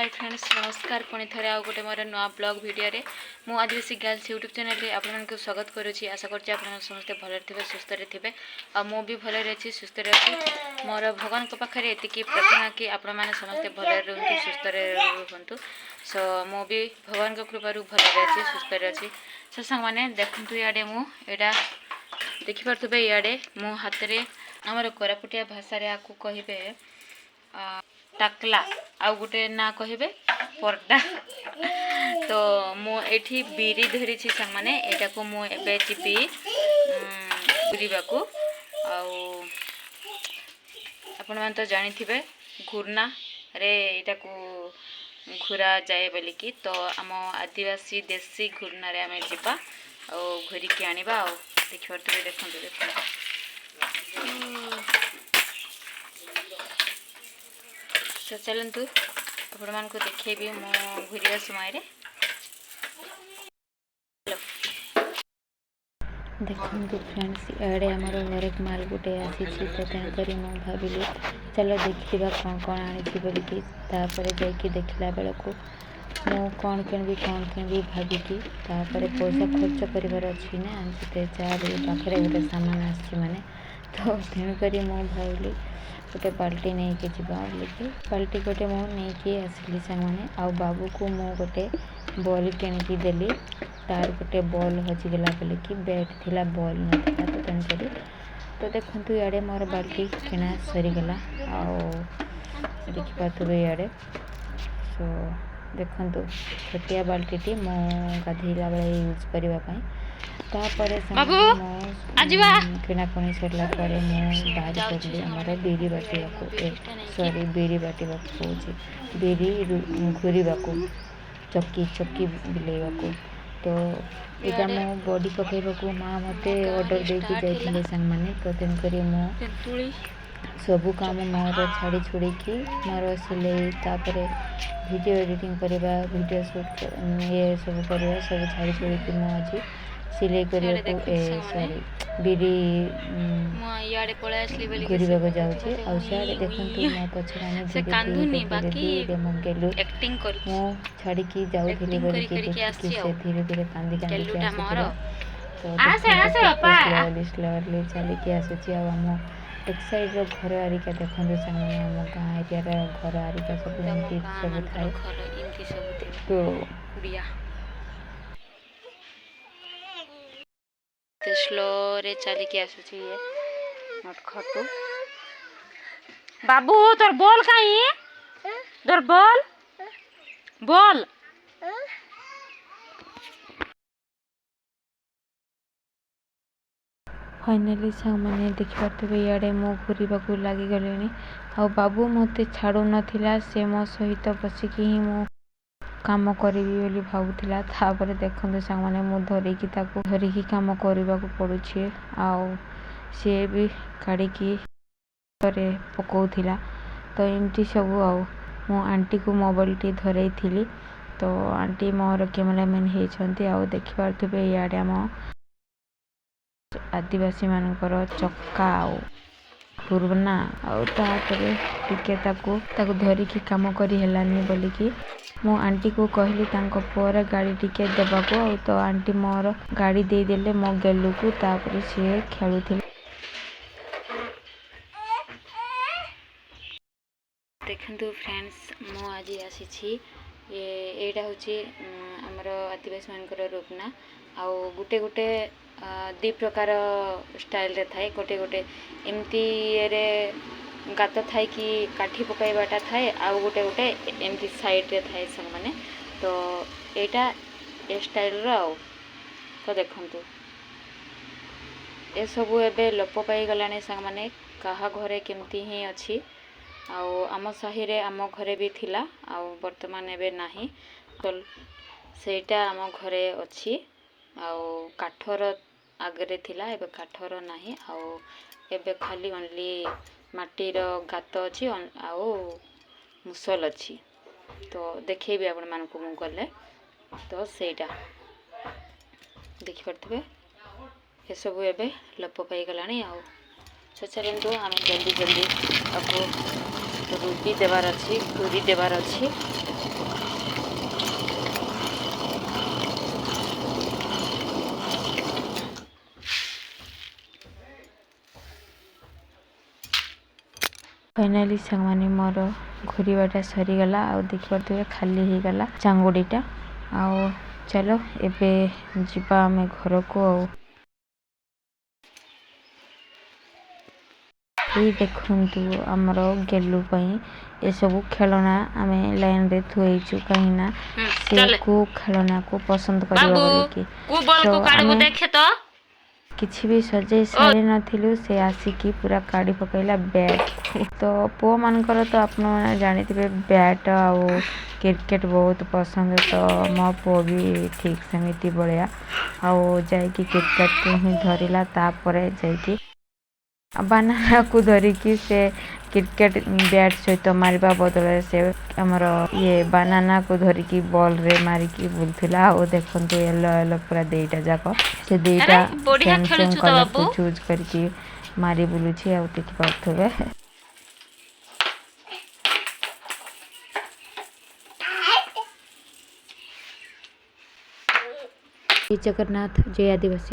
Hi friends नमस्कार पुणी थे आउ गोटे मोर नुआ ब्लॉग वीडियो रे मु आदिवासी गर्ल्स यूट्यूब चैनल रे आपण मानक स्वागत करुच्ची। आशा करछि आपण समस्त भले थे सुस्थ थे आ मु भी भले रही सुस्थ रही। मोर भगवान को पाखे एतिकी प्रार्थना कि आपण मैंने समस्ते भले रुहतु सुस्थ रुहतु। सो मु भी भगवान को कृपारू भले रही सुस्थ अच्छी। सो सांग मैंने देखु इे मुझा देखिपे इे मो हाथ में आमर कोरापुटिया भाषा आपको कहे टाकला आउ गोटे ना कहे परडा। तो मुझे बिरी धरी सांग मैंने यहाँ को मुझे जीवी बुलवा को आपण मैंने तो जानी थे घूर्णा रे यहाँ को घूरा जाए बोलिकी। तो आम आदिवासी देशी घूर्णा रे आम जा घूरिकी आनिबा आ देखिए देखो देखो तो चलतु आपण मान को देखेबी मो घूरिया समय रे। देखो फ्रेंड्स इे आमर हरेक माल गोटे आसी तो तेणुक मुझे भाविली चलो देखा कौन कौन आनी बोलिकी। जाकि देखला बेल को मु कौन किणवी भाविकी पैसा खर्च कर अच्छी ना चार पाखे गोटे सामान आसी माने। तो तेणुक मुझे भाविली गोटे बाल्टी नहीं कि जा बोलिकी बाल्टी गोटे मुझे आसली सांग आ बाबू को मु गोटे बॉल किणिकी देली तार गोटे बॉल हजिगला बोलिकी बैट थिला बॉल नाला। तो तेणुक तो देखु इे मोर बाल्टी किणा सरीगला देखिपे इे। सो देखु छोटिया बाल्टी मो गाधेला बेले यूज करने किणाकुणी सरला बाहर पड़ली आमर बिरी बाटा सॉरी बिरी बाटा बिरी घूरवा को चक्की चक्की बुलेवा। तो यहाँ मो बॉडी पकड़ा माँ मत ऑर्डर देकी जाइए सांग मैंने। तो तेणुक मु सबू काम मोर छाड़ी छुड़ी मोर सिलाई तापर वीडियो एडिटिंग करवा वीडियो शूट ये सब करवा सब छाड़ी छुड़ी मुझे सिलाई करने को सॉरी बिरी घूरवा को जाऊँगी। आ सियाड़े देखते मो पछे मो गेलु मु छाड़ी जाऊली धीरे धीरे कांदी कांदी स्लोली चलिकी आसूची। आम एक साइड घर आरिका देखते सांगे आम गाँ एरिया घर आरिका सब सब थाए। तो स्लो रे चलिकी आसूची ये नटखटू। बाबू तोर बॉल कहीं तोर बॉल बॉल फाइनाली सांग मैंने देखिपे इे मो घूरवा को लगिगले आ बाबू मत छाड़ू नाला से मो सहित बसिकी ही मो काम करी बोली भावुला। तापर देखते सांग मैंने मु धरिकी काम करने को पड़ुछे आ सी भी काढ़ी पकाउला। तो एमती सब मो आंटी को मोबाइल टी धरई थी। तो आंटी मोर कैमेरामैन होती आ देखिपे इे आम आदिवासी मानकर चक्का घूर्णा आके धरिकी कम करी बोलिकी मो आंटी को कहली पर गाड़ी टिके देवाको। तो आंटी मोर गाड़ी देदेले मो गेलू को तापर सी खेलुथिले। देखंतु फ्रेंड्स मो आज आसी एटा हूँ आमर आदिवासी मानकर रूपना आ गोटे गोटे दी प्रकार स्टाइल रे थाए गोटे गोटे एमती गात थाए कि काठी पकाइबाटा थाए आउ गोटे गोटे एमती साइड रे थाए सांग माने। तो एटा ए स्टाइल रो आउ तो देखंतु ए सबु एबे लोप पाई गलाने सांग माने कहा घरे केमती ही अछि आउ आम साही रे आम घरे भी थिला आउ वर्तमान एबे नाही। तो सेटा आम घरे अछि आउ काठर आगरे थिला एबे काठर नाही आउ एबे खाली ओनली माटीर गात अच्छी आउ मुसल अच्छी। तो देखेबी आपण मानकु मु गले तो सेटा देखिपे ये सब एबे लोप पाई गलानी आउ। सो चलतु आम जल्दी जल्दी आपको रुटी देवार अच्छी घूरी देवार अच्छी फाइनाली सांगमाने मोर घूरवाटा सरीगला आ देखिए खाली हो गला चांगुड़ीटा आओ चलो एबे जीवा आमे घर को ये देखु आमर गेलु ये सब खेलना आम लाइन रे थुईचु कहीं से को खेलना को पसंद कर किसी भी सजे सारी नथिलु से आसिकी पूरा काढ़ी पकईला बैट तो पुओ मानकर तो आप जानी थे बैट आउ क्रिकेट बहुत पसंद तो मो पुओ भी ठीक सेमती भाया आउ जाकि क्रिकेट ही धरला तापर जाकि बानाना को धरिकी से क्रिकेट बैट सहित मारिबा बदल से हमर ये बानाना को धरिकी बॉल रे मारिकी बुलथिला ओ देखंतु येलो येलो पूरा देटा जाको से देटा सेम कलर को चूज करके मारी बुलुछि आ देखि पाथबे जगन्नाथ जय आदिवासी।